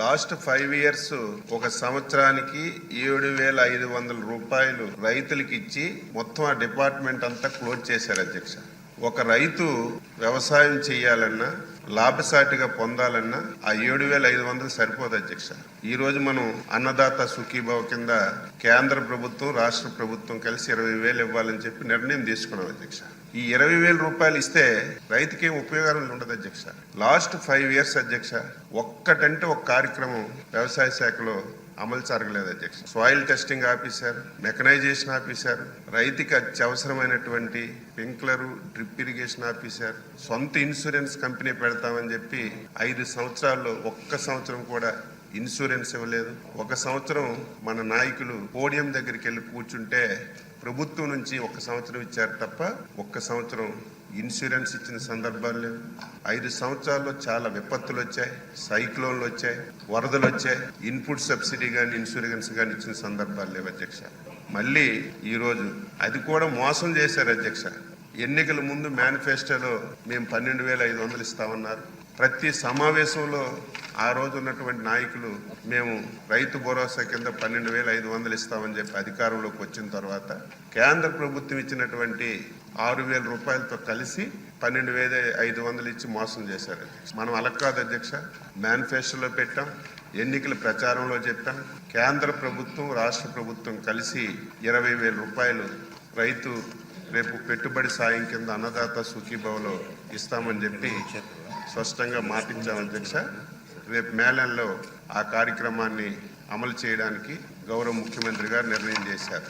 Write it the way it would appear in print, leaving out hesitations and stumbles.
Last 5 years ఒక సంవత్సరానికి 7,500 రూపాయలు రైతులకి ఇచ్చి మొత్తం ఆ డిపార్ట్మెంట్ అంతా క్లోజ్ చేశారు అధ్యక్ష. ఒక రైతు వ్యవసాయం చేయాలన్నా లాభసాటిగా పొందాలన్నా ఆ 7,500 సరిపోదు అధ్యక్ష. ఈ రోజు మనం అన్నదాత సుఖీభావ కింద కేంద్ర ప్రభుత్వం రాష్ట్ర ప్రభుత్వం కలిసి 20,000 ఇవ్వాలని చెప్పి నిర్ణయం తీసుకున్నాం అధ్యక్ష. ఈ 20,000 రూపాయలు ఇస్తే రైతుకి ఏం ఉపయోగం ఉండదు అధ్యక్ష. లాస్ట్ 5 ఇయర్స్ అధ్యక్ష ఒక్కటంటే ఒక కార్యక్రమం వ్యవసాయ శాఖలో అమలు జరగలేదు అధ్యక్ష. సాయిల్ టెస్టింగ్ ఆపేశారు, మెకనైజేషన్ ఆపేశారు, రైతుకి అత్యవసరమైనటువంటి స్ప్రింక్లరు డ్రిప్ ఇరిగేషన్ ఆపేశారు, సొంత ఇన్సూరెన్స్ కంపెనీ పెడతామని చెప్పి 5 సంవత్సరాల్లో ఒక్క సంవత్సరం కూడా ఇన్సూరెన్స్ ఇవ్వలేదు. ఒక సంవత్సరం మన నాయకులు పోడియం దగ్గరికి వెళ్ళి కూర్చుంటే ప్రభుత్వం నుంచి 1 సంవత్సరం ఇచ్చారు తప్ప 1 సంవత్సరం ఇన్సూరెన్స్ ఇచ్చిన సందర్భాలు లేవు. 5 సంవత్సరాల్లో చాలా విపత్తులు వచ్చాయి, సైక్లోన్లు వచ్చాయి, వరదలు వచ్చాయి. ఇన్పుట్ సబ్సిడీ కానీ ఇన్సూరెన్స్ కానీ ఇచ్చిన సందర్భాలు లేవు అధ్యక్ష. మళ్ళీ ఈరోజు అది కూడా మోసం చేశారు అధ్యక్ష. ఎన్నికల ముందు మేనిఫెస్టోలో మేము 12,500 ఇస్తామన్నారు. ప్రతి సమావేశంలో ఆ రోజు ఉన్నటువంటి నాయకులు మేము రైతు భరోసా కింద 12,500 ఇస్తామని చెప్పి అధికారంలోకి వచ్చిన తర్వాత కేంద్ర ప్రభుత్వం ఇచ్చినటువంటి 6,000 రూపాయలతో కలిసి 12,500 ఇచ్చి మోసం చేశారు. మనం అలా కాదు అధ్యక్ష. మేనిఫెస్టోలో పెట్టాం, ఎన్నికల ప్రచారంలో చెప్పాం. కేంద్ర ప్రభుత్వం రాష్ట్ర ప్రభుత్వం కలిసి 20,000 రూపాయలు రైతు రేపు పెట్టుబడి సాయం కింద అన్నదాత సుఖీభావలో ఇస్తామని చెప్పి స్పష్టంగా మాటించాం అధ్యక్ష. రేపు మేళంలో ఆ కార్యక్రమాన్ని అమలు చేయడానికి గౌరవ ముఖ్యమంత్రి గారు నిర్ణయం చేశారు.